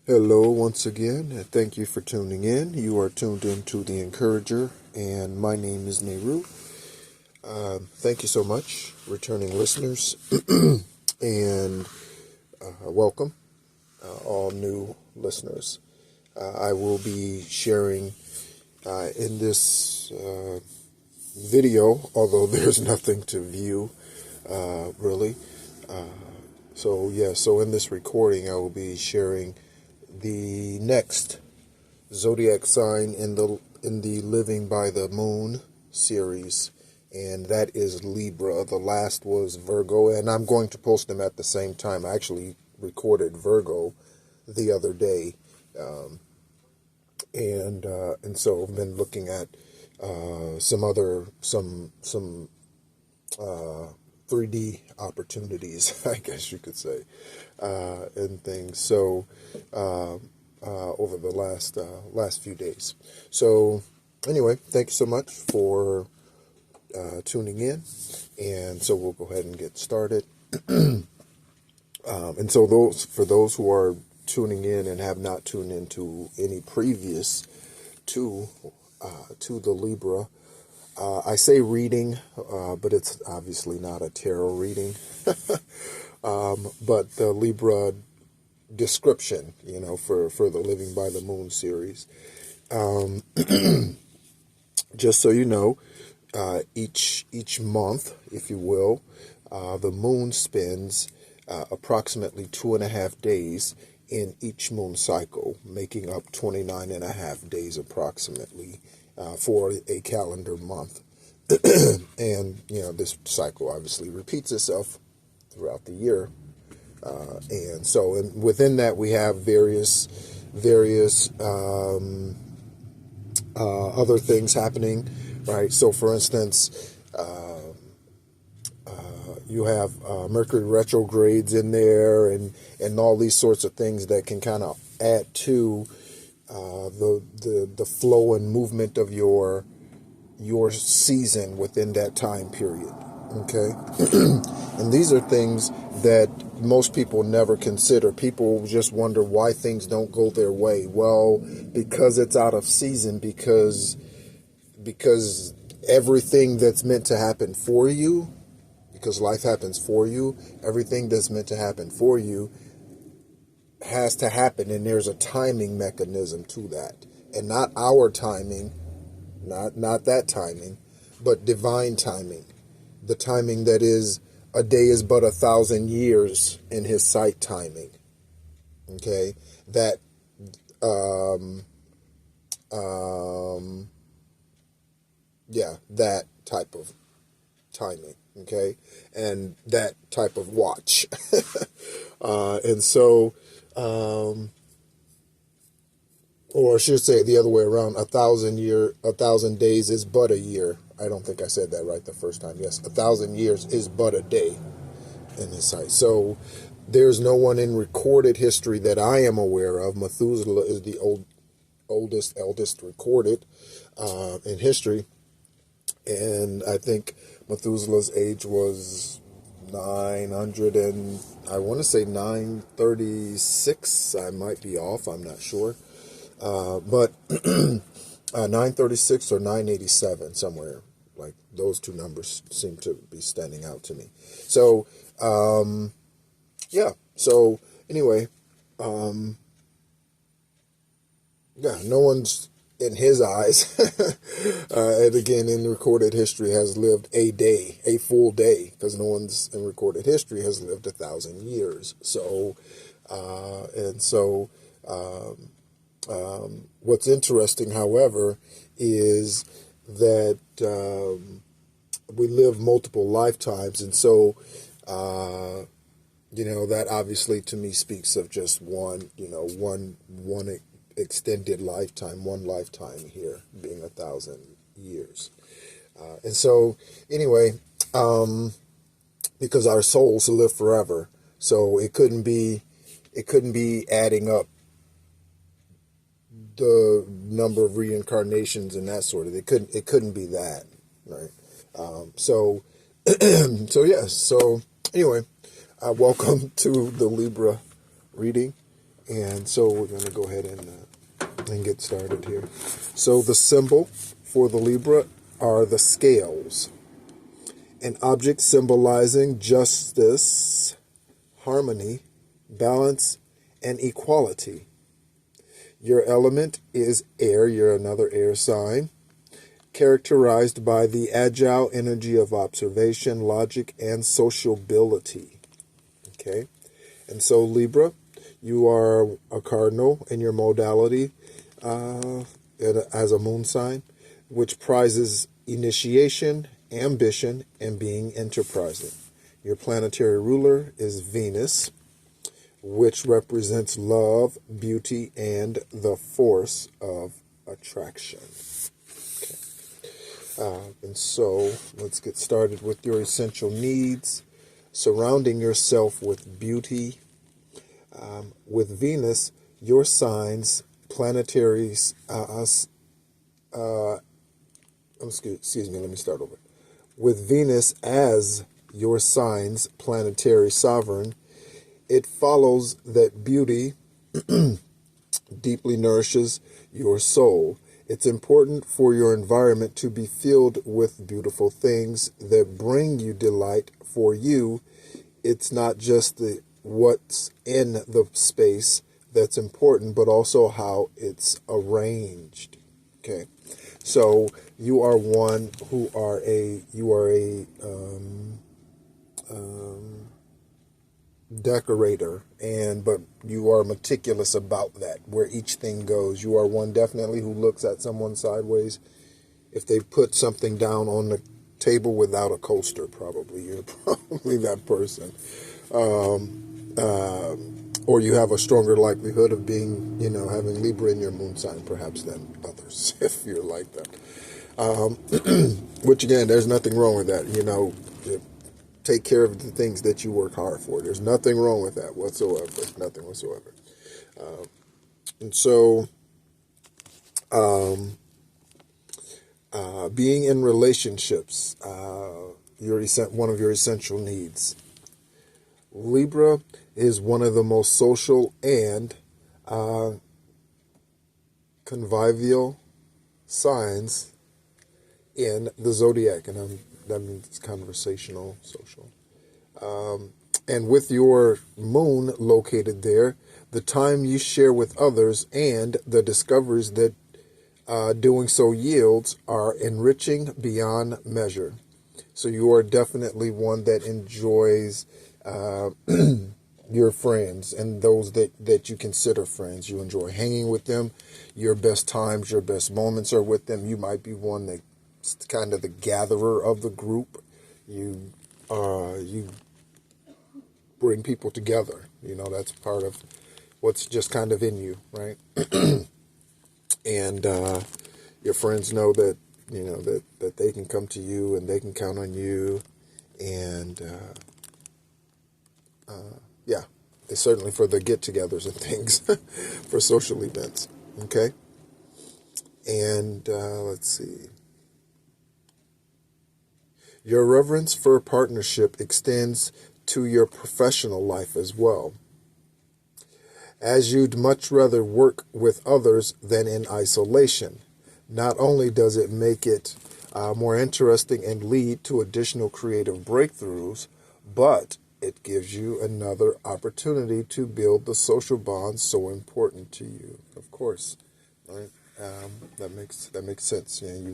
Hello once again, and thank you for tuning in. You are tuned in to The Encourager, and my name is Nehru. Thank you so much, returning listeners, and welcome all new listeners. I will be sharing in this video, although there's nothing to view, really. So in this recording, I will be sharing the next zodiac sign in the Living by the Moon series, and that is Libra. The last was Virgo, and I'm going to post them at the same time. I actually recorded Virgo the other day, and so I've been looking at some 3D opportunities, I guess you could say, and things. So over the last few days. So anyway, thank you so much for tuning in, and so we'll go ahead and get started. And so for those who are tuning in and have not tuned into any previous to the Libra. I say reading, but it's obviously not a tarot reading. But the Libra description, for the Living by the Moon series. Just so you know, each month, if you will, the moon spends approximately 2.5 days in each moon cycle, making up 29.5 days approximately. For a calendar month. And, this cycle obviously repeats itself throughout the year. And so within that, we have various other things happening, right? So, for instance, you have Mercury retrogrades in there and all these sorts of things that can kind of add to the flow and movement of your season within that time period. Okay. And these are things that most people never consider. People just wonder why things don't go their way. Well, because it's out of season, because everything that's meant to happen for you, because life happens for you, everything that's meant to happen for you has to happen, and there's a timing mechanism to that, and not our timing, not that timing, but divine timing, the timing that is a day is but 1,000 years in his sight timing. Okay, that that type of timing. Okay, and that type of watch. And so or I should say it the other way around, 1,000 days is but a year. I don't think I said that right the first time. Yes, 1,000 years is but a day in his sight. So there's no one in recorded history that I am aware of. Methuselah is the eldest recorded in history. And I think Methuselah's age was 900 and I want to say 936. I might be off. I'm not sure. But 936 or 987, somewhere like those two numbers seem to be standing out to me. So, So anyway, no one's in his eyes, and again in recorded history has lived a full day, because no one's in recorded history has lived 1,000 years. So, what's interesting, however, is that we live multiple lifetimes, and so that obviously to me speaks of just one extended lifetime, one lifetime here being 1,000 years. And so anyway, because our souls live forever, so it couldn't be adding up the number of reincarnations and that sort of thing. It couldn't be that, right? So anyway, welcome to the Libra reading. And so we're going to go ahead and get started here. So the symbol for the Libra are the scales, an object symbolizing justice, harmony, balance, and equality. Your element is air. You're another air sign, characterized by the agile energy of observation, logic, and sociability. Okay? And so Libra, you are a cardinal in your modality as a moon sign, which prizes initiation, ambition, and being enterprising. Your planetary ruler is Venus, which represents love, beauty, and the force of attraction. Okay. And so let's get started with your essential needs. Surrounding yourself with beauty. With Venus, your signs, planetaries, excuse me, let me start over. With Venus as your sign's planetary sovereign, it follows that beauty deeply nourishes your soul. It's important for your environment to be filled with beautiful things that bring you delight. For you, it's not just what's in the space that's important, but also how it's arranged. Okay, so you are one who are a decorator, but you are meticulous about that, where each thing goes. You are one definitely who looks at someone sideways if they put something down on the table without a coaster. Probably you're probably that person. Or you have a stronger likelihood of being, having Libra in your moon sign, perhaps, than others, if you're like that. Which, again, there's nothing wrong with that. Take care of the things that you work hard for. There's nothing wrong with that whatsoever. Nothing whatsoever. And so, being in relationships, one of your essential needs. Libra is one of the most social and convivial signs in the zodiac, and that means conversational, social. And with your moon located there, the time you share with others and the discoveries that doing so yields are enriching beyond measure. So you are definitely one that enjoys your friends and those that you consider friends. You enjoy hanging with them. Your best times, your best moments are with them. You might be one that's kind of the gatherer of the group. You bring people together. That's part of what's just kind of in you, right? And your friends know that that they can come to you and they can count on you, and yeah, certainly for the get-togethers and things, for social events. Okay, and let's see. Your reverence for partnership extends to your professional life as well, as you'd much rather work with others than in isolation. Not only does it make it more interesting and lead to additional creative breakthroughs, but it gives you another opportunity to build the social bonds so important to you. Of course, right? That makes sense. You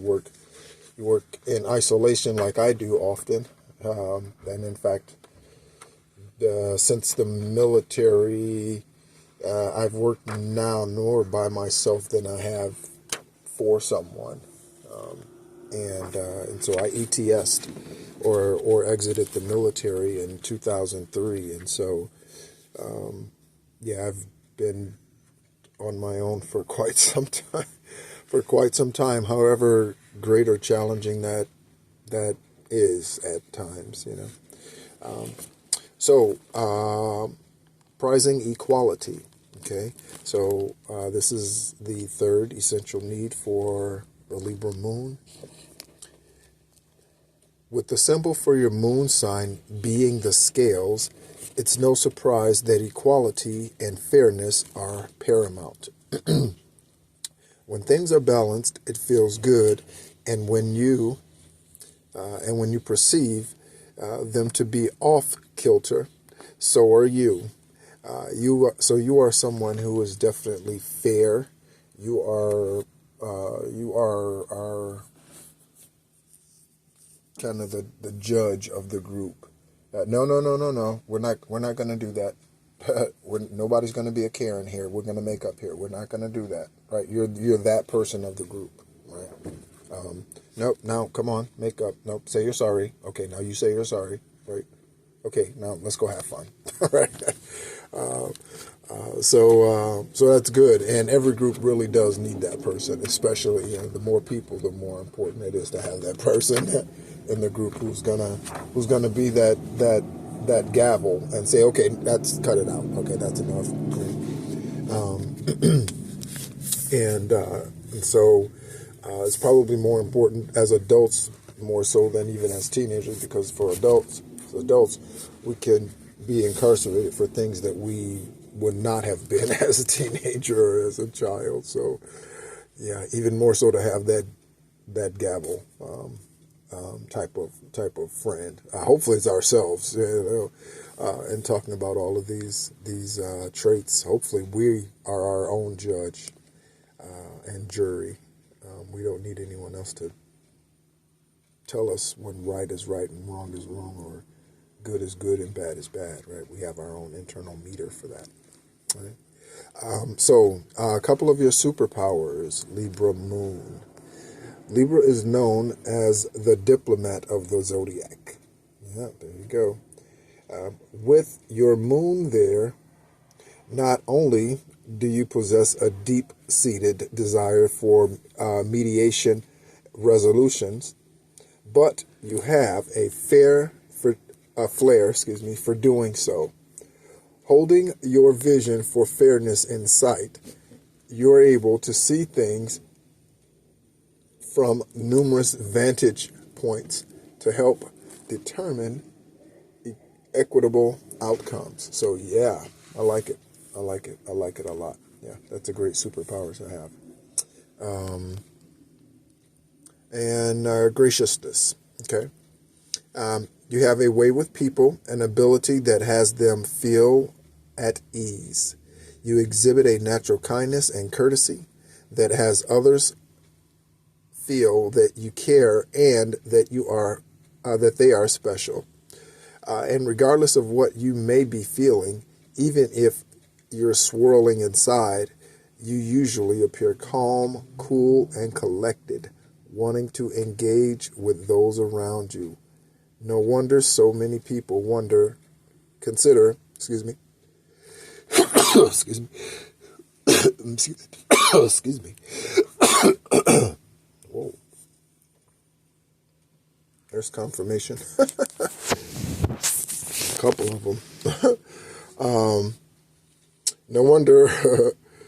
work in isolation like I do often, and in fact, since the military, I've worked now more by myself than I have for someone, and so I ETS'd or exited the military in 2003, and so I've been on my own for quite some time. However great or challenging that is at times, So prizing equality. Okay, so this is the third essential need for the Libra moon. With the symbol for your moon sign being the scales, it's no surprise that equality and fairness are paramount. When things are balanced, it feels good, and when you perceive them to be off kilter, so are you. So you are someone who is definitely fair. You are kind of the judge of the group. No. We're not going to do that. Nobody's going to be a Karen here. We're going to make up here. We're not going to do that. Right? You're that person of the group. Right? Nope. Now, come on, make up. Nope. Say you're sorry. Okay. Now you say you're sorry. Right? Okay. Now let's go have fun. Right? So that's good. And every group really does need that person, especially the more people, the more important it is to have that person in the group who's gonna be that gavel and say, okay, that's cut it out. Okay, that's enough. And so it's probably more important as adults, more so than even as teenagers, because for adults, we can be incarcerated for things that we would not have been as a teenager or as a child. So, yeah, even more so to have that gavel type of friend. Hopefully, it's ourselves. And talking about all of these traits, hopefully we are our own judge and jury. We don't need anyone else to tell us when right is right and wrong is wrong, or good is good and bad is bad, right? We have our own internal meter for that, right? So a couple of your superpowers, Libra moon. Libra is known as the diplomat of the zodiac. Yeah, there you go. With your moon there, not only do you possess a deep-seated desire for mediation resolutions, but you have a flair for doing so. Holding your vision for fairness in sight, you're able to see things from numerous vantage points to help determine equitable outcomes. So yeah, I like it. I like it a lot. Yeah, that's a great superpower to have. And graciousness. Okay. You have a way with people, an ability that has them feel at ease. You exhibit a natural kindness and courtesy that has others feel that you care and that that they are special. And regardless of what you may be feeling, even if you're swirling inside, you usually appear calm, cool, and collected, wanting to engage with those around you. No wonder so many people consider, excuse me, excuse me. Whoa. There's confirmation. A couple of them. No wonder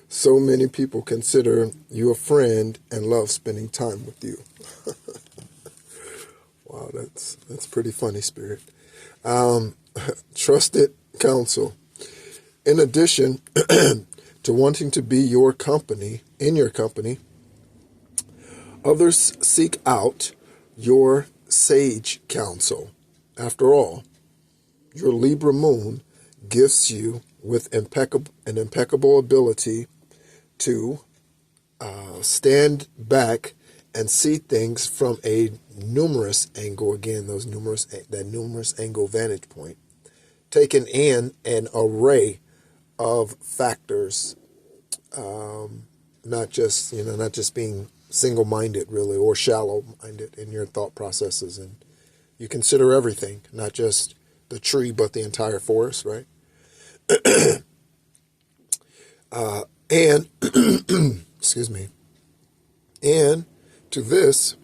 so many people consider you a friend and love spending time with you. Wow, that's pretty funny, Spirit. Trusted counsel. In addition to wanting to be in your company, others seek out your sage counsel. After all, your Libra moon gifts you with an impeccable ability to stand back and see things from a numerous angle. Again, that numerous angle vantage point, taking in an array of factors, not just being single-minded really, or shallow-minded in your thought processes, and you consider everything, not just the tree but the entire forest, right? And excuse me, and to this,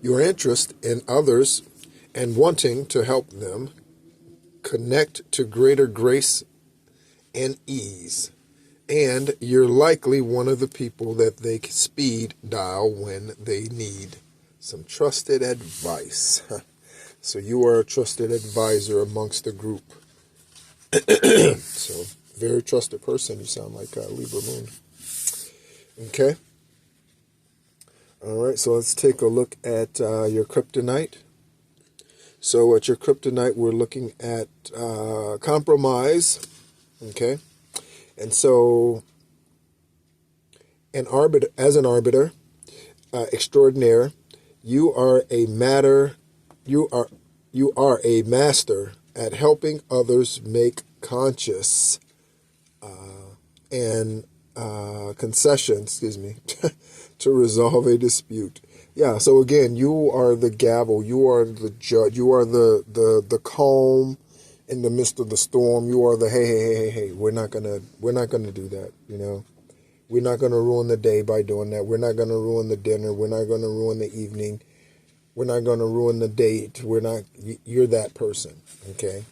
your interest in others and wanting to help them connect to greater grace and ease. And you're likely one of the people that they speed dial when they need Some trusted advice. So you are a trusted advisor amongst the group. So, very trusted person. You sound like Libra Moon. Okay. All right, so let's take a look at your kryptonite. So at your kryptonite, we're looking at compromise. Okay. And so as an arbiter extraordinaire, you are a master at helping others make conscious and concessions, to resolve a dispute. Yeah, so again, you are the gavel, you are the judge, you are the calm in the midst of the storm. You are the hey, we're not gonna do that, We're not gonna ruin the day by doing that. We're not gonna ruin the dinner. We're not gonna ruin the evening. We're not gonna ruin the date. You're that person, okay?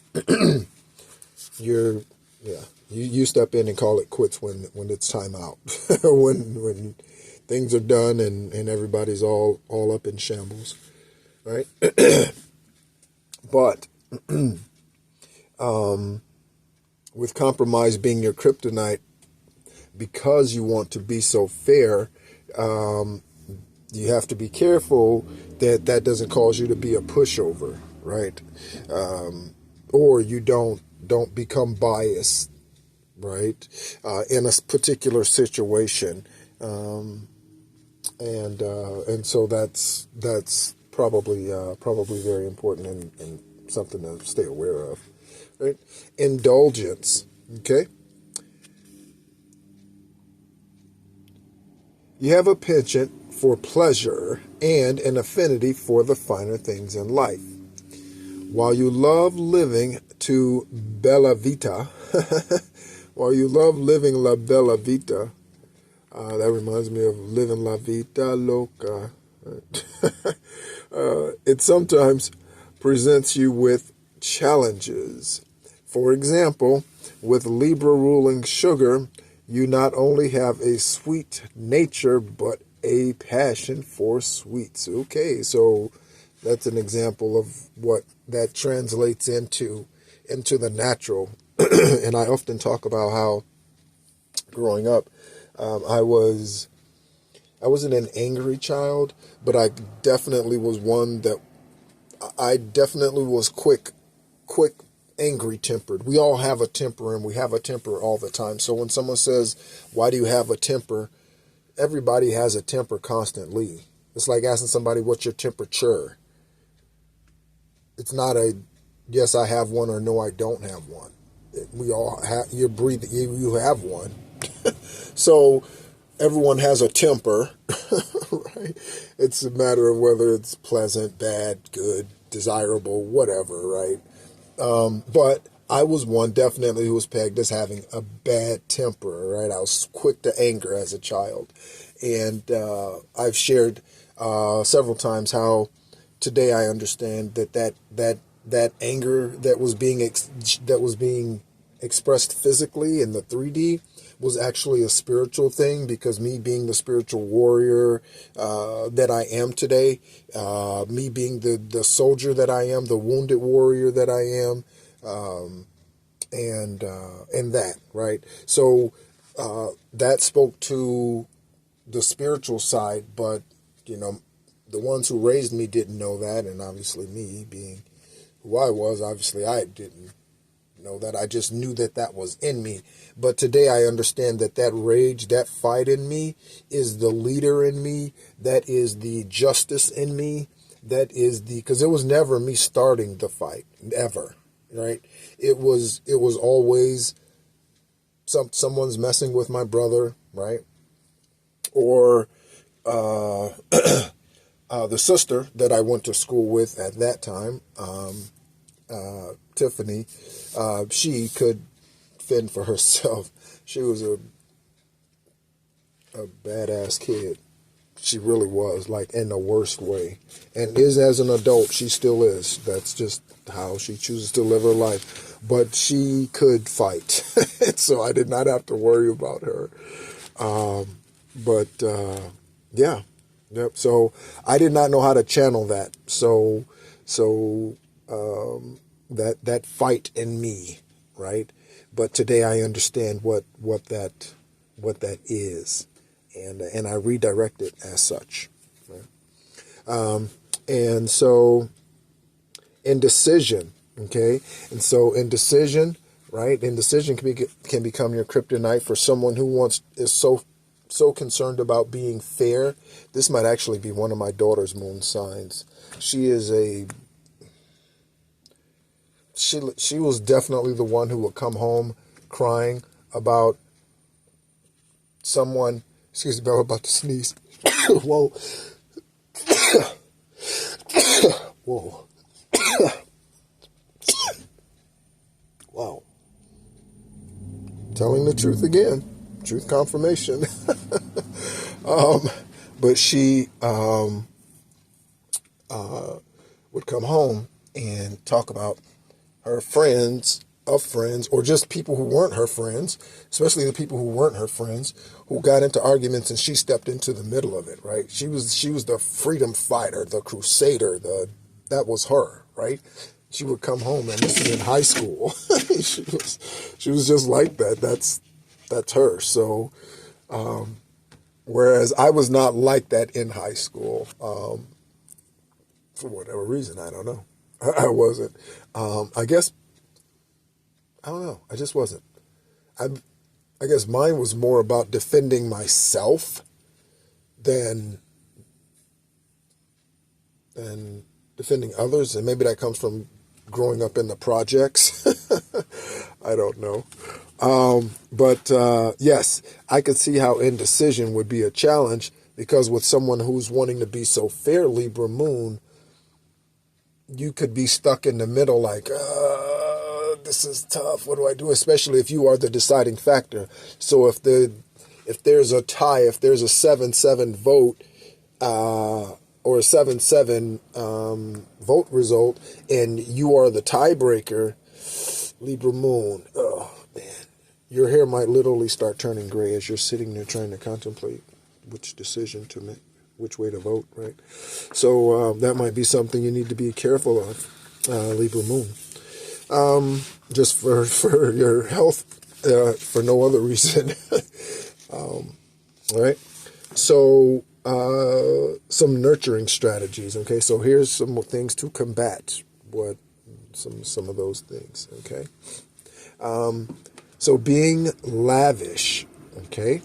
You step in and call it quits when it's time out. when things are done and everybody's all up in shambles, right? But with compromise being your kryptonite, because you want to be so fair, you have to be careful that doesn't cause you to be a pushover, right? Or you don't become biased, right? In a particular situation, and so that's probably very important and something to stay aware of, right? Indulgence, okay? You have a penchant for pleasure and an affinity for the finer things in life. While you love living to bella vita, while you love living la bella vita, that reminds me of living la vida loca. It sometimes presents you with challenges. For example, with Libra ruling sugar, you not only have a sweet nature, but a passion for sweets. Okay, so that's an example of what that translates into the natural. And I often talk about how growing up, I wasn't an angry child, but I definitely was one that I definitely was quick angry tempered. We all have a temper, and we have a temper all the time. So when someone says, why do you have a temper? Everybody has a temper constantly. It's like asking somebody, what's your temperature? It's not a yes, I have one, or no, I don't have one. We all have, you have one. So everyone has a temper, right? It's a matter of whether it's pleasant, bad, good, desirable, whatever, right? But I was one definitely who was pegged as having a bad temper, right? I was quick to anger as a child. And I've shared several times how today I understand that anger that was being expressed physically in the 3D was actually a spiritual thing, because me being the spiritual warrior that I am today, me being the soldier that I am, the wounded warrior that I am, and that, right? So that spoke to the spiritual side, but the ones who raised me didn't know that, and obviously me being who I was, obviously I didn't know that. I just knew that was in me. But today I understand that rage, that fight in me is the leader in me. That is the justice in me. That is because it was never me starting the fight, ever, right? It was always someone's messing with my brother, right? Or the sister that I went to school with at that time, Tiffany, she could fend for herself. She was a badass kid. She really was, like, in the worst way. And is as an adult, she still is. That's just how she chooses to live her life. But she could fight. So I did not have to worry about her. Yeah. Yep. So I did not know how to channel that. That fight in me, right? But today I understand what that is, and I redirect it as such. Right? And so indecision, okay, and so indecision, right? Indecision can become your kryptonite for someone who is so concerned about being fair. This might actually be one of my daughter's moon signs. She was definitely the one who would come home crying about someone. Excuse me, I'm about to sneeze. Whoa. Whoa. Wow. Telling the truth again. Truth confirmation. But she would come home and talk about her friends of friends, or just people who weren't her friends, especially the people who weren't her friends, who got into arguments, and she stepped into the middle of it, right? She was the freedom fighter, the crusader, that was her, right? She would come home, and this is in high school. she was just like that. That's her. So, whereas I was not like that in high school, for whatever reason, I don't know. I wasn't. I guess, I don't know. I just wasn't. I guess mine was more about defending myself than defending others. And maybe that comes from growing up in the projects. I don't know. But yes, I could see how indecision would be a challenge, because with someone who's wanting to be so fair, Libra moon, you could be stuck in the middle like, this is tough. What do I do? Especially if you are the deciding factor. So if there's a tie, if there's a 7-7 vote, or a 7-7 vote result, and you are the tiebreaker, Libra moon, oh man, your hair might literally start turning gray as you're sitting there trying to contemplate which decision to make, which way to vote, right? So that might be something you need to be careful of, Libra moon. Just for your health, for no other reason. All right. So some nurturing strategies. Okay. So here's some things to combat some of those things. Okay. So being lavish. Okay.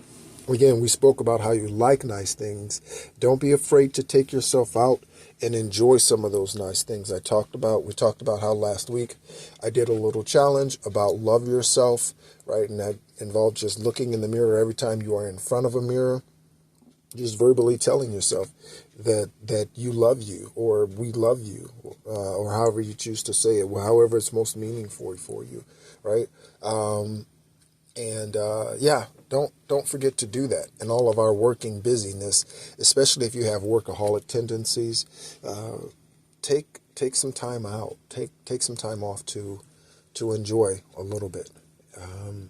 Again, we spoke about how you like nice things. Don't be afraid to take yourself out and enjoy some of those nice things we talked about how last week I did a little challenge about love yourself, right? And that involved just looking in the mirror every time you are in front of a mirror, just verbally telling yourself that you love you, or we love you, or however you choose to say it, however it's most meaningful for you, right? Yeah, don't forget to do that in all of our working busyness, especially if you have workaholic tendencies. Take some time out. Take some time off to enjoy a little bit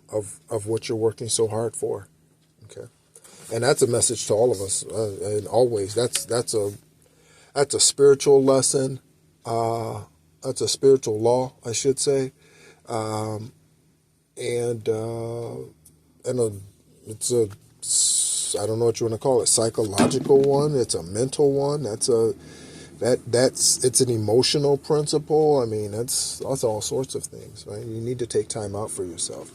of what you're working so hard for. Okay, and that's a message to all of us. And always, that's a spiritual lesson. That's a spiritual law, I should say. It's I don't know what you want to call it, psychological one. It's a mental one. It's an emotional principle. I mean, that's all sorts of things, right? You need to take time out for yourself.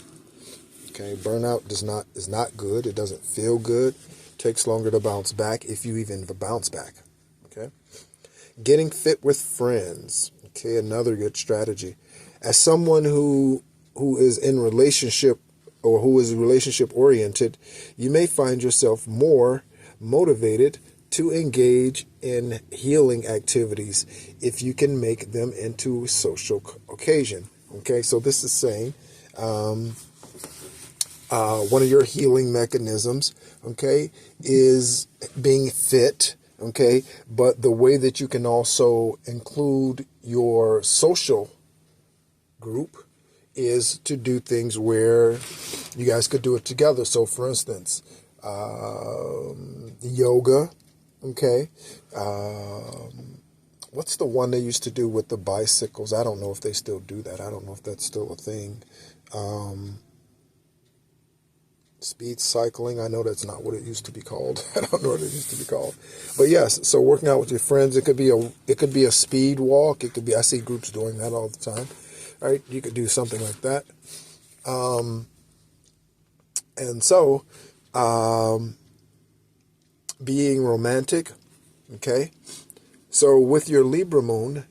Okay, burnout is not good. It doesn't feel good. It takes longer to bounce back, if you even bounce back. Okay, getting fit with friends. Okay, another good strategy. As someone who is in relationship, or who is relationship oriented, you may find yourself more motivated to engage in healing activities if you can make them into a social occasion. Okay, so this is saying one of your healing mechanisms, okay, is being fit. Okay, but the way that you can also include your social group is to do things where you guys could do it together. So, for instance, yoga, Okay. What's the one they used to do with the bicycles? I don't know if they still do that. I don't know if that's still a thing. Speed cycling. I know that's not what it used to be called. I don't know what it used to be called. But yes, so working out with your friends, it could be a speed walk. It could be, I see groups doing that all the time. Right? You could do something like that. And so, being romantic, okay? So with your Libra moon,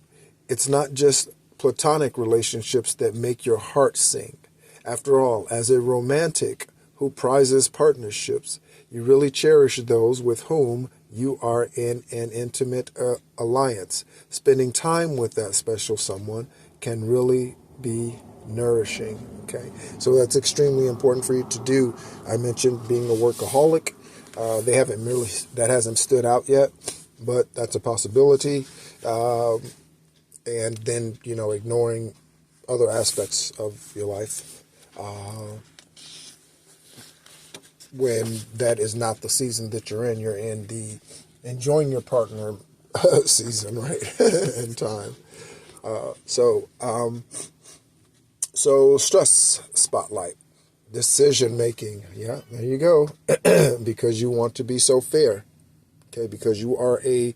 it's not just platonic relationships that make your heart sing. After all, as a romantic who prizes partnerships, you really cherish those with whom you are in an intimate alliance. Spending time with that special someone can really be nourishing. Okay, so that's extremely important for you to do. I mentioned being a workaholic. That hasn't stood out yet, but that's a possibility. And then, ignoring other aspects of your life when that is not the season that you're in. You're in the enjoying your partner season, right? In time. So stress spotlight, decision making. Yeah, there you go. Because you want to be so fair. Okay, because you are a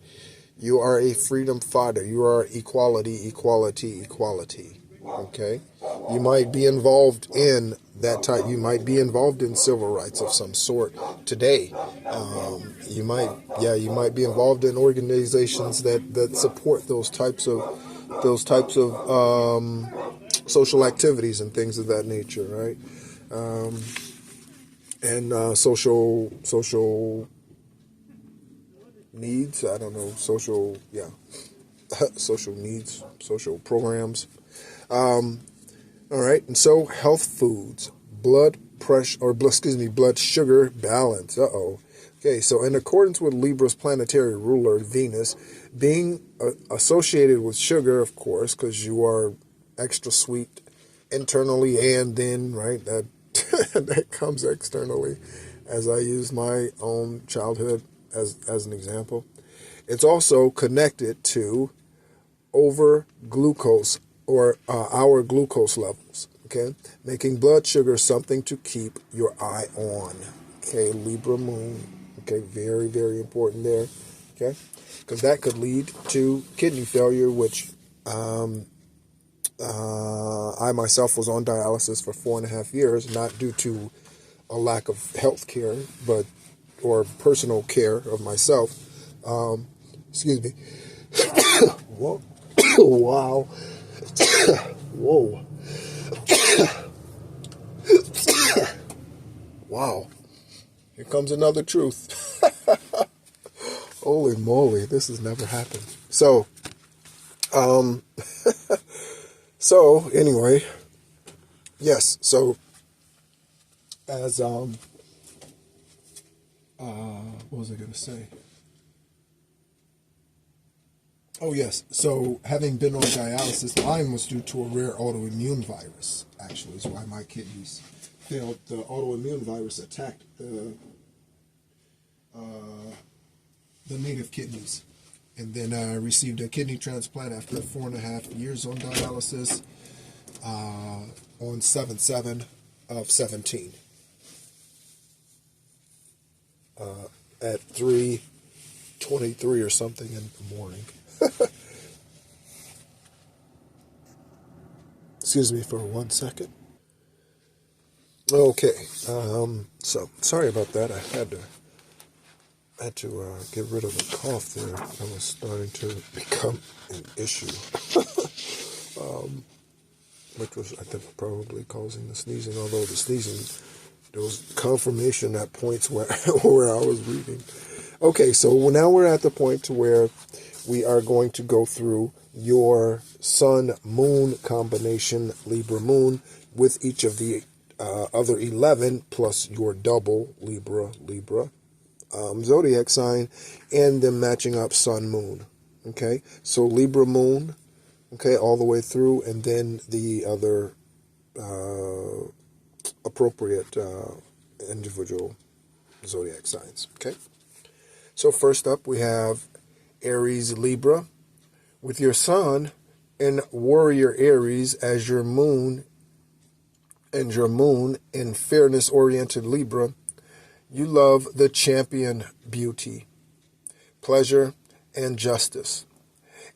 freedom fighter. You are equality. Okay, you might be involved in that type. You might be involved in civil rights of some sort today. You might be involved in organizations that support those types of social activities and things of that nature, right? And social needs. I don't know, social needs, social programs. All right, and so health foods, blood sugar balance. Okay, so in accordance with Libra's planetary ruler, Venus, being associated with sugar, of course, because you are extra sweet internally, and then, right, that that comes externally, as I use my own childhood as an example. It's also connected to over glucose or our glucose levels, okay? Making blood sugar something to keep your eye on, okay? Libra moon, okay? Very, very important there, okay? Because that could lead to kidney failure, which I myself was on dialysis for 4.5 years, not due to a lack of health care, or personal care of myself. Excuse me. Whoa. Wow. Whoa. Wow. Here comes another truth. Holy moly, this has never happened. So anyway, yes, so as what was I going to say? Oh, yes. So having been on dialysis, mine was due to a rare autoimmune virus, actually, is why my kidneys failed. The autoimmune virus attacked the native kidneys. And then I received a kidney transplant after 4.5 years on dialysis on 7/7 of 17 at 3:23 or something in the morning. Excuse me for 1 second. Okay, so sorry about that. I had to get rid of the cough there. That was starting to become an issue, which was, I think, probably causing the sneezing. Although the sneezing, there was confirmation at points where where I was reading. Okay, so now we're at the point to where we are going to go through your Sun-Moon combination, Libra Moon, with each of the other 11 plus your double Libra zodiac sign, and then matching up Sun-Moon. Okay, so Libra Moon, okay, all the way through, and then the other appropriate individual zodiac signs. Okay. So first up, we have Aries Libra. With your sun in Warrior Aries as your moon, and your moon in fairness-oriented Libra, you love the champion beauty, pleasure, and justice.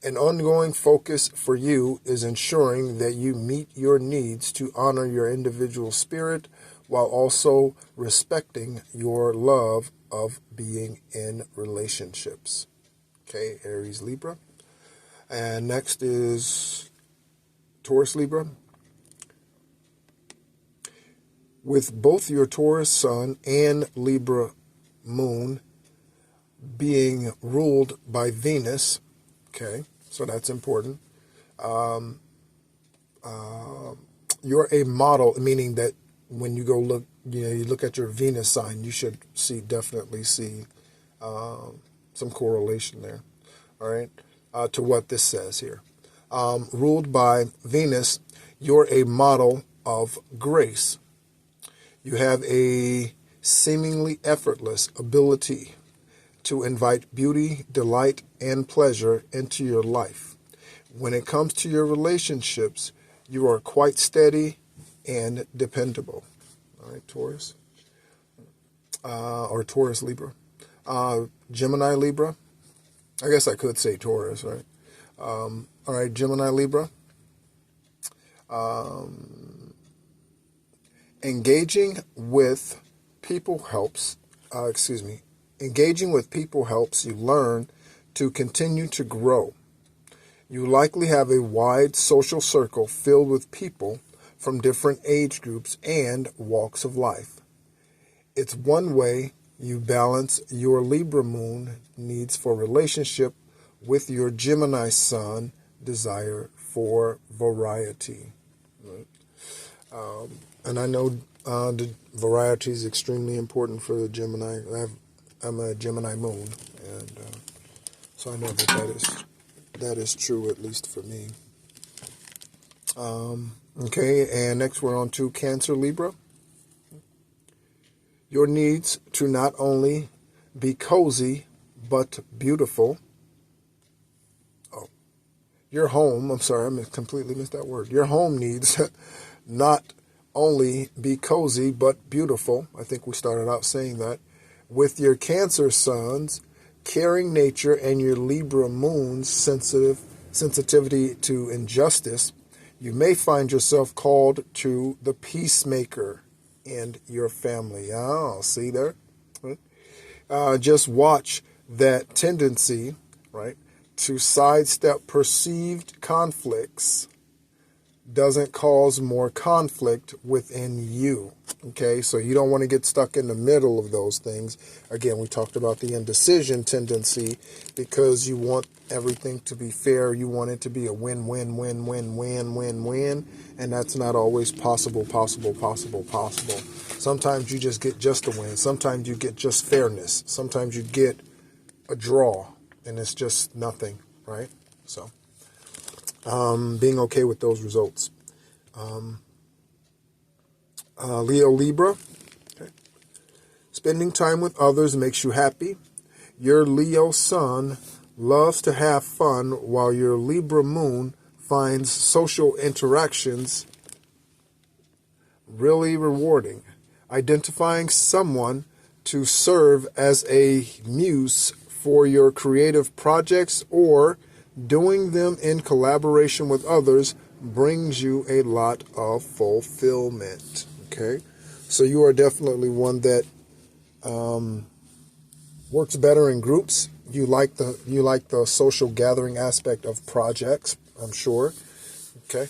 An ongoing focus for you is ensuring that you meet your needs to honor your individual spirit while also respecting your love of being in relationships. Okay, Aries Libra. And next is Taurus Libra. With both your Taurus Sun and Libra Moon being ruled by Venus, okay, so that's important. You're a model, meaning that when you go look, you look at your Venus sign, you should definitely see some correlation there, all right, to what this says here. Ruled by Venus, you're a model of grace. You have a seemingly effortless ability to invite beauty, delight, and pleasure into your life. When it comes to your relationships, you are quite steady and dependable. All right, Taurus, or Taurus Libra. Gemini Libra. I guess I could say Taurus, right? All right, Gemini Libra. Engaging with people helps you learn to continue to grow. You likely have a wide social circle filled with people from different age groups and walks of life. It's one way you balance your Libra moon needs for relationship with your Gemini sun desire for variety. Right? And I know the variety is extremely important for the Gemini. I'm a Gemini moon, and so I know that is true, at least for me. Okay, and next we're on to Cancer Libra. Your needs to not only be cozy, but beautiful. Your home, I completely missed that word. Your home needs not only be cozy, but beautiful. I think we started out saying that. With your Cancer suns, caring nature, and your Libra moon's sensitivity to injustice, you may find yourself called to the peacemaker in your family. Oh, see there? Right? Just watch that tendency, right, to sidestep perceived conflicts doesn't cause more conflict within you. Okay, so you don't want to get stuck in the middle of those things. Again, we talked about the indecision tendency because you want everything to be fair. You want it to be a win-win-win-win-win-win-win, and that's not always possible. Sometimes you just get just a win. Sometimes you get just fairness. Sometimes you get a draw, and it's just nothing, right? So being okay with those results. Leo Libra. Okay. Spending time with others makes you happy. Your Leo sun loves to have fun, while your Libra moon finds social interactions really rewarding. Identifying someone to serve as a muse for your creative projects or doing them in collaboration with others brings you a lot of fulfillment. Okay, so you are definitely one that works better in groups. You like the social gathering aspect of projects, I'm sure. Okay.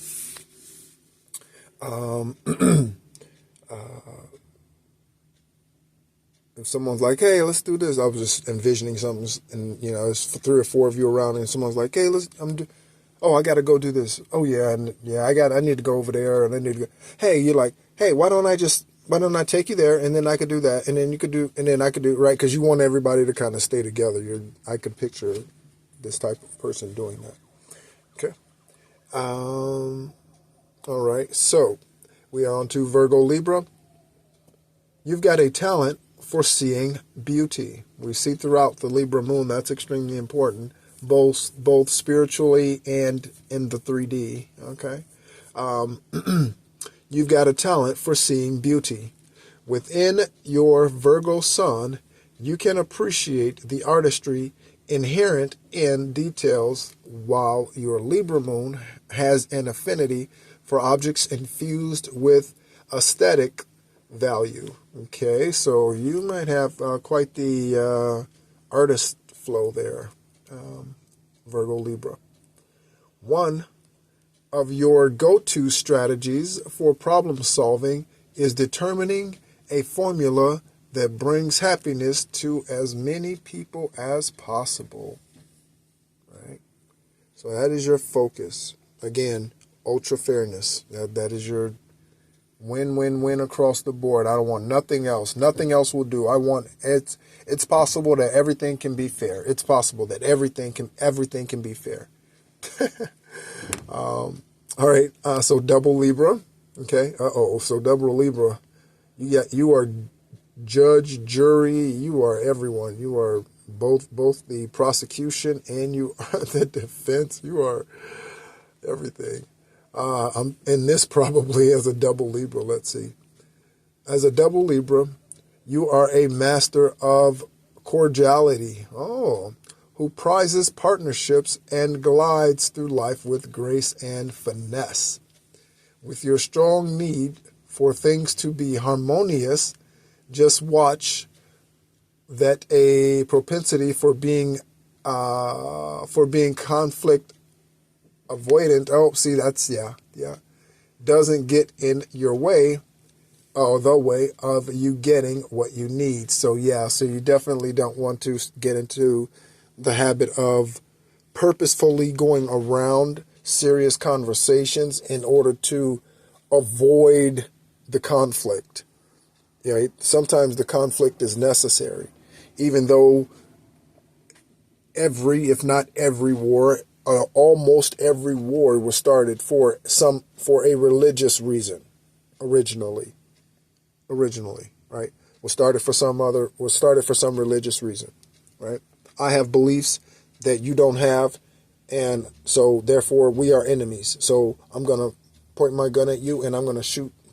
If someone's like, "Hey, let's do this," I was just envisioning something, and there's 3 or 4 of you around, and someone's like, "Hey, I got to go do this. Oh yeah, I need to go over there, and I need to go." Hey, you're like, "Hey, why don't I take you there, and then I could do that, and then you could do, and then I could do," right? Because you want everybody to kind of stay together. I could picture this type of person doing that. Okay. All right. So we are on to Virgo Libra. You've got a talent for seeing beauty. We see throughout the Libra moon, that's extremely important, both spiritually and in the 3D, okay? You've got a talent for seeing beauty. Within your Virgo sun, you can appreciate the artistry inherent in details, while your Libra moon has an affinity for objects infused with aesthetic value. Okay, so you might have quite the artist flow there, Virgo Libra. One of your go-to strategies for problem solving is determining a formula that brings happiness to as many people as possible. Right? So that is your focus. Again, ultra fairness. That is your win-win-win across the board. I don't want nothing else. Nothing else will do. I want it's possible that everything can be fair. It's possible that everything can be fair. All right. So double Libra. Okay. So double Libra. You are judge, jury. You are everyone. You are both the prosecution and you are the defense. You are everything. I'm in this probably as a double Libra. Let's see. As a double Libra, you are a master of cordiality. Who prizes partnerships and glides through life with grace and finesse. With your strong need for things to be harmonious, just watch that a propensity for being conflict avoidant. Oh, see, that's doesn't get in your way, or the way of you getting what you need. So so you definitely don't want to get into the habit of purposefully going around serious conversations in order to avoid the conflict. Sometimes the conflict is necessary, even though if not every war, almost every war was started for a religious reason, originally, right? Was started for some religious reason, right? I have beliefs that you don't have, and so therefore we are enemies. So I'm gonna point my gun at you, and I'm gonna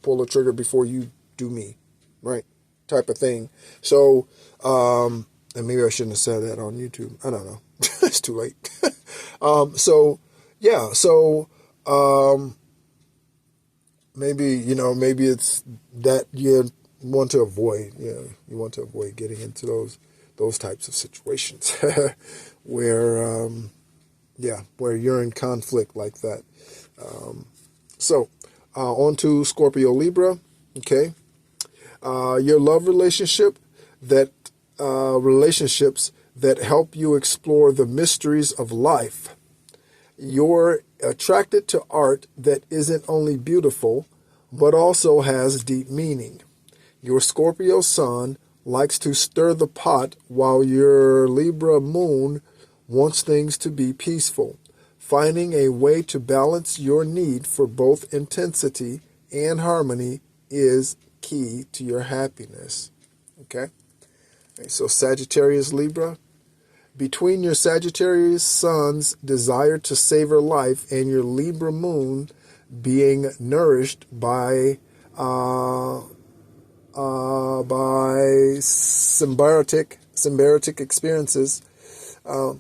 pull the trigger before you do me, right? Type of thing. So, and maybe I shouldn't have said that on YouTube. I don't know. It's too late. Maybe it's that you want to avoid. You want to avoid getting into those types of situations where you're in conflict like that. On to Scorpio Libra. Okay. Your love relationships that help you explore the mysteries of life. You're attracted to art that isn't only beautiful, but also has deep meaning. Your Scorpio sun likes to stir the pot, while your Libra moon wants things to be peaceful. Finding a way to balance your need for both intensity and harmony is key to your happiness. Okay? So Sagittarius Libra. Between your Sagittarius sun's desire to savor life and your Libra moon being nourished by symbiotic experiences, I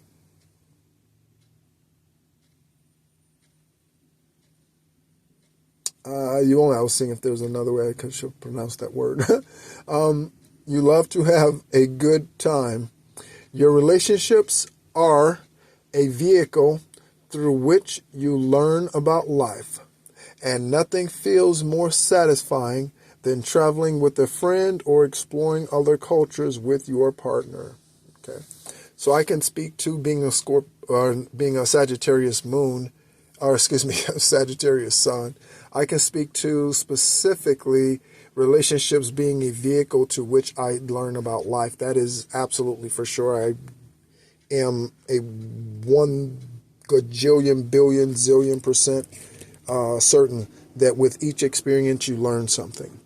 was seeing if there's another way I should pronounce that word. You love to have a good time. Your relationships are a vehicle through which you learn about life, and nothing feels more satisfying than traveling with a friend or exploring other cultures with your partner. Okay, so I can speak to being a Sagittarius moon, or Sagittarius sun. I can speak to specifically relationships being a vehicle to which I learn about life. That is absolutely for sure. I am a 1 gajillion, billion, zillion % certain that with each experience you learn something.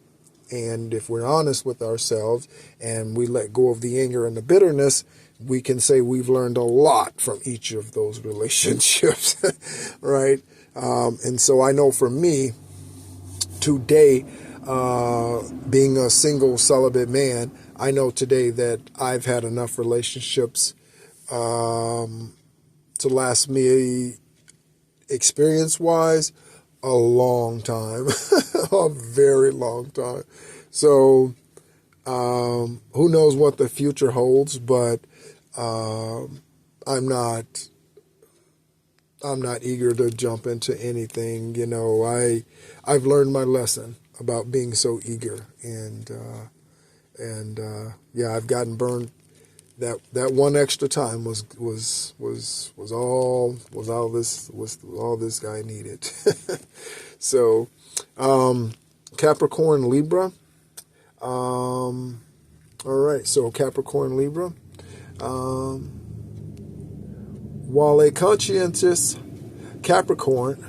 And if we're honest with ourselves and we let go of the anger and the bitterness, we can say we've learned a lot from each of those relationships, right? And so I know for me, today, being a single celibate man, I know today that I've had enough relationships to last me, experience-wise, a long time, a very long time. So who knows what the future holds, but I'm not eager to jump into anything. You know, I've learned my lesson about being so eager, and yeah, I've gotten burned. That one extra time was all this guy needed. So, Capricorn, Libra. All right, so Capricorn, Libra. While a conscientious Capricorn,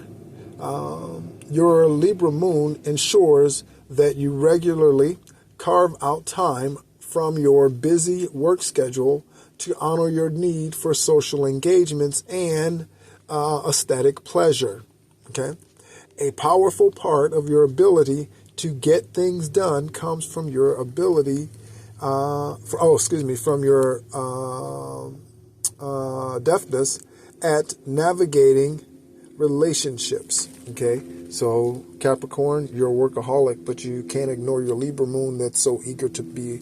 your Libra moon ensures that you regularly carve out time from your busy work schedule to honor your need for social engagements and aesthetic pleasure. Okay? A powerful part of your ability to get things done comes from your ability, from your deftness at navigating relationships. Okay? So Capricorn, you're a workaholic, but you can't ignore your Libra moon that's so eager to be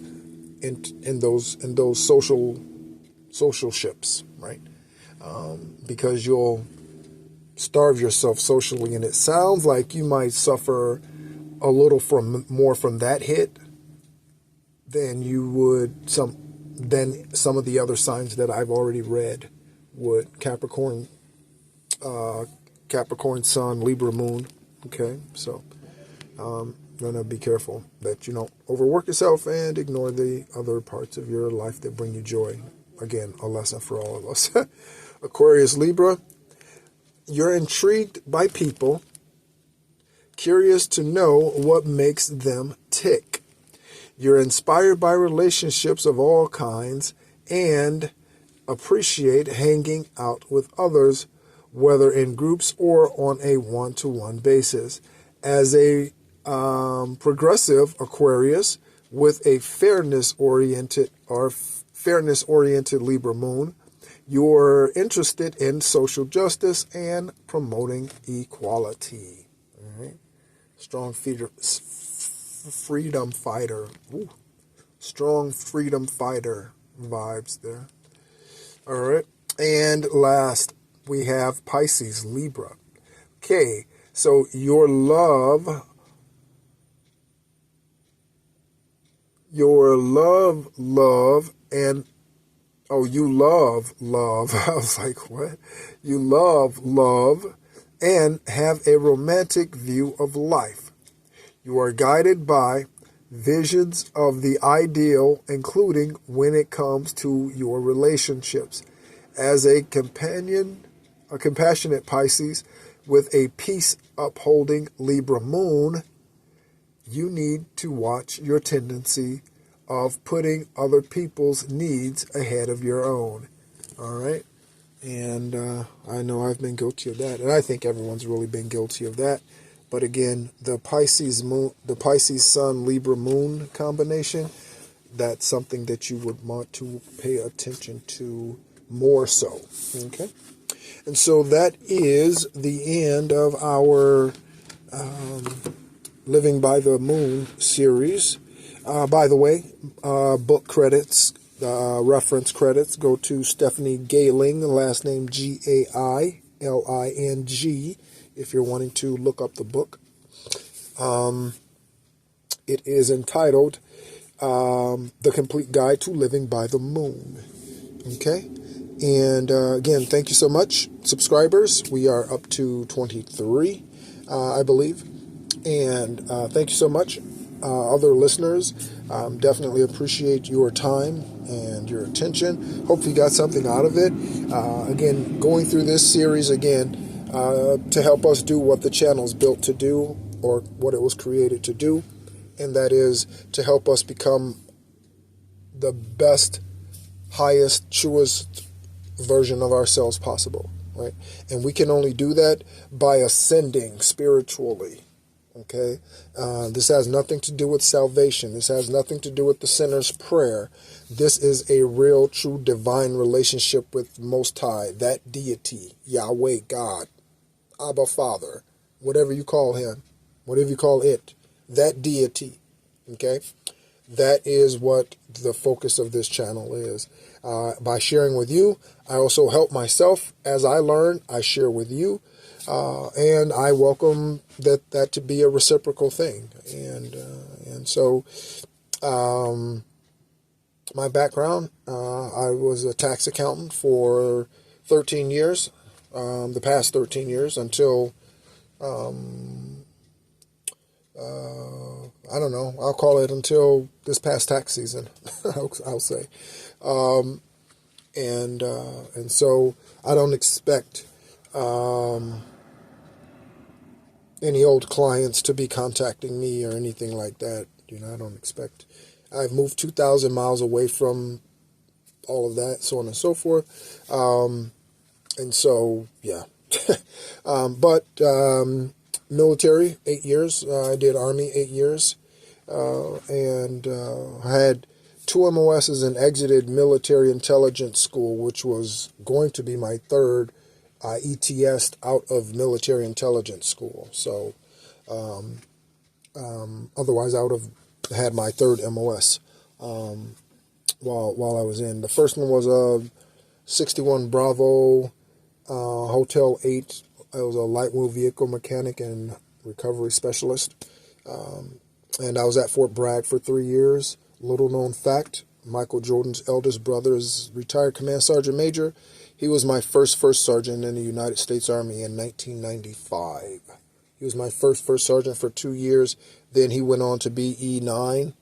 in those social ships, right? Because you'll starve yourself socially, and it sounds like you might suffer a little more from that hit than you would some of the other signs that I've already read would. Capricorn Sun, Libra moon. Okay, so gonna be careful that you don't overwork yourself and ignore the other parts of your life that bring you joy. Again, a lesson for all of us. Aquarius, Libra. You're intrigued by people, curious to know what makes them tick. You're inspired by relationships of all kinds and appreciate hanging out with others, whether in groups or on a one-to-one basis. As a progressive Aquarius with a fairness-oriented Libra moon, you're interested in social justice and promoting equality. All right. Strong freedom fighter. Ooh. Strong freedom fighter vibes there. All right. And last, we have Pisces, Libra. Okay. So your love, and you love. I was like, what? You love, and have a romantic view of life. You are guided by visions of the ideal, including when it comes to your relationships. As a compassionate Pisces with a peace-upholding Libra moon, you need to watch your tendency of putting other people's needs ahead of your own. All right? And I know I've been guilty of that, and I think everyone's really been guilty of that. But again, the Pisces Sun, Libra moon combination, that's something that you would want to pay attention to more so. Okay? And so that is the end of our Living by the Moon series. By the way, book credits, reference credits go to Stephanie Gailing, the last name Gailing, if you're wanting to look up the book. It is entitled The Complete Guide to Living by the Moon. Okay? And again, thank you so much, subscribers. We are up to 23, I believe. And thank you so much, other listeners. Definitely appreciate your time and your attention. Hope you got something out of it. Again, going through this series again to help us do what the channel's built to do, or what it was created to do. and that is to help us become the best, highest, truest version of ourselves possible, right? And we can only do that by ascending spiritually. Okay, this has nothing to do with salvation. This has nothing to do with the sinner's prayer. This is a real, true, divine relationship with Most High, that deity, Yahweh, God, Abba, Father, whatever you call him, whatever you call it, that deity. Okay, that is what the focus of this channel is. By sharing with you, I also help myself. As I learn, I share with you. And I welcome that to be a reciprocal thing. And so my background, I was a tax accountant for 13 years, the past 13 years until, I don't know, I'll call it until this past tax season, I'll say. And so I don't expect any old clients to be contacting me or anything like that. I don't expect. I've moved 2,000 miles away from all of that, so on and so forth. And so, yeah. But military, 8 years. I did Army 8 years. And I had 2 MOSs and exited military intelligence school, which was going to be my third. I ETS'd out of military intelligence school. So otherwise I would have had my third MOS while I was in. The first one was a 61 Bravo Hotel 8. I was a light wheel vehicle mechanic and recovery specialist. And I was at Fort Bragg for 3 years. Little known fact, Michael Jordan's eldest brother is retired Command Sergeant Major. He was my first sergeant in the United States Army in 1995. He was my first sergeant for 2 years. Then he went on to be E9.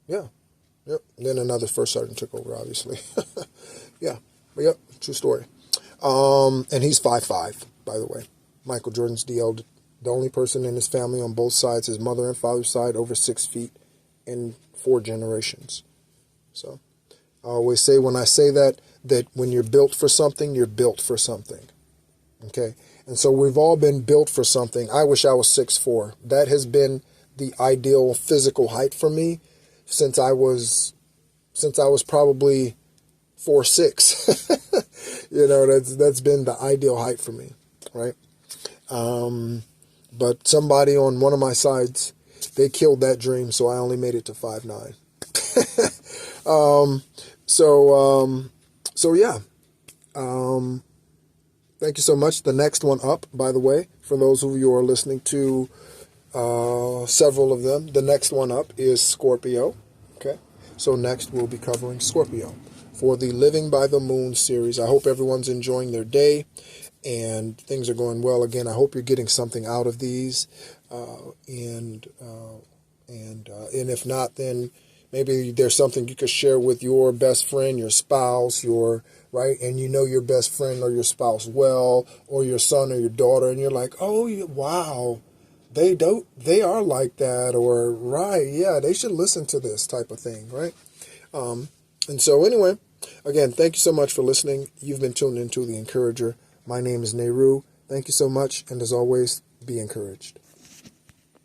Yeah. Yep. Then another first sergeant took over, obviously. Yeah. But yep. True story. And he's 5'5", by the way. Michael Jordan's the only person in his family on both sides, his mother and father's side, over 6 feet in 4 generations. So I always say when I say that when you're built for something, you're built for something. Okay? And so we've all been built for something. I wish I was 6'4". That has been the ideal physical height for me since I was probably 4'6". That's been the ideal height for me, right? But somebody on one of my sides, they killed that dream, so I only made it to 5'9". So yeah. Thank you so much. The next one up, by the way, for those of you who are listening to several of them, the next one up is Scorpio. Okay, so next we'll be covering Scorpio for the Living by the Moon series. I hope everyone's enjoying their day and things are going well. Again, I hope you're getting something out of these, and if not, then maybe there's something you could share with your best friend, your spouse, right? And your best friend or your spouse well, or your son or your daughter, and you're like, oh, wow, they are like that, or right, yeah, they should listen to this type of thing, right? And so anyway, again, thank you so much for listening. You've been tuned into The Encourager. My name is Nehru. Thank you so much, and as always, be encouraged.